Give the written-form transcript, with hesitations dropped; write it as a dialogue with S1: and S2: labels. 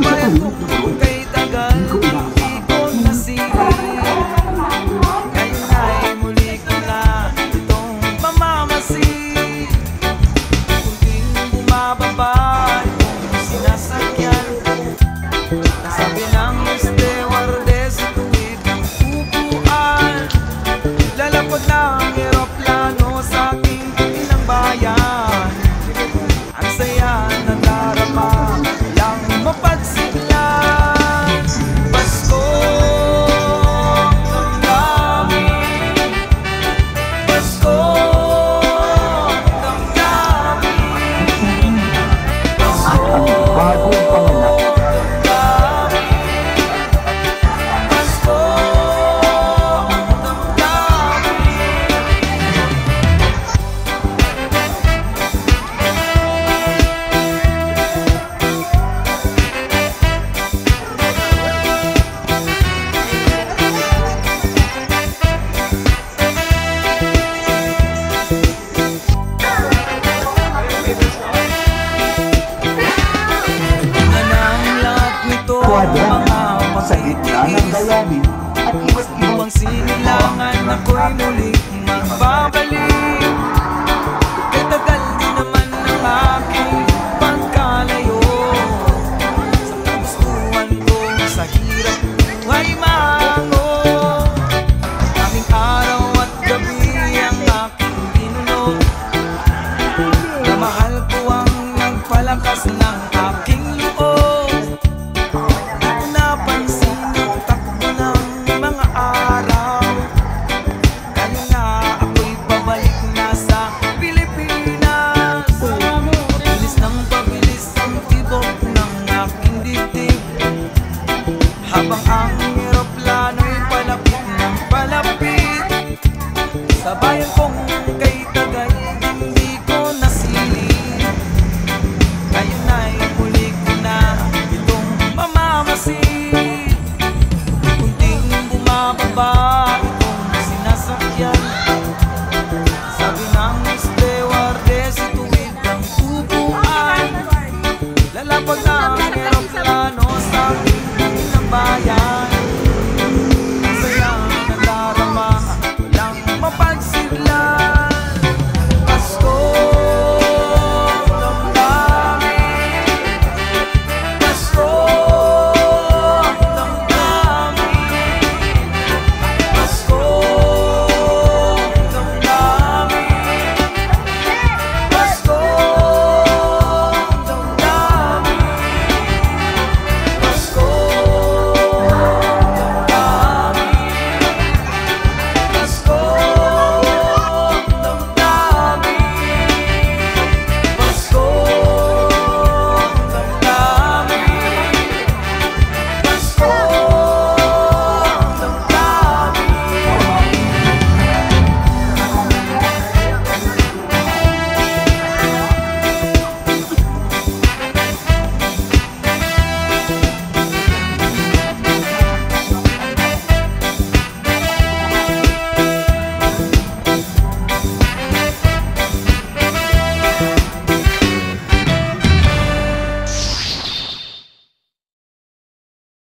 S1: Kabayan ko kay tagal di ko nasilip. Ngayon ay muli ko na itong mamamasid. Kunting bumababa itong sinasakyan. Nasabi ng stewardess tuwid ng upuan. Lalapot ng eroplano sa aking inang bayan. Ang saya ng darama lang mapagsiglan. Pasko ng damdamin, Pasko ng damdamin, Pasko ng damdamin, Pasko ng
S2: sa gitna ng bayani at iba't ibang
S1: upang sinilangan ako'y muling magbabalik. Kay tagal din naman ng aking pagkalayo sa kagustuhan ko sa hirap buhay mango. Kaming araw at gabi ang aking pinuno, na mahal ko ang nagpalakas ng aking loob. Habang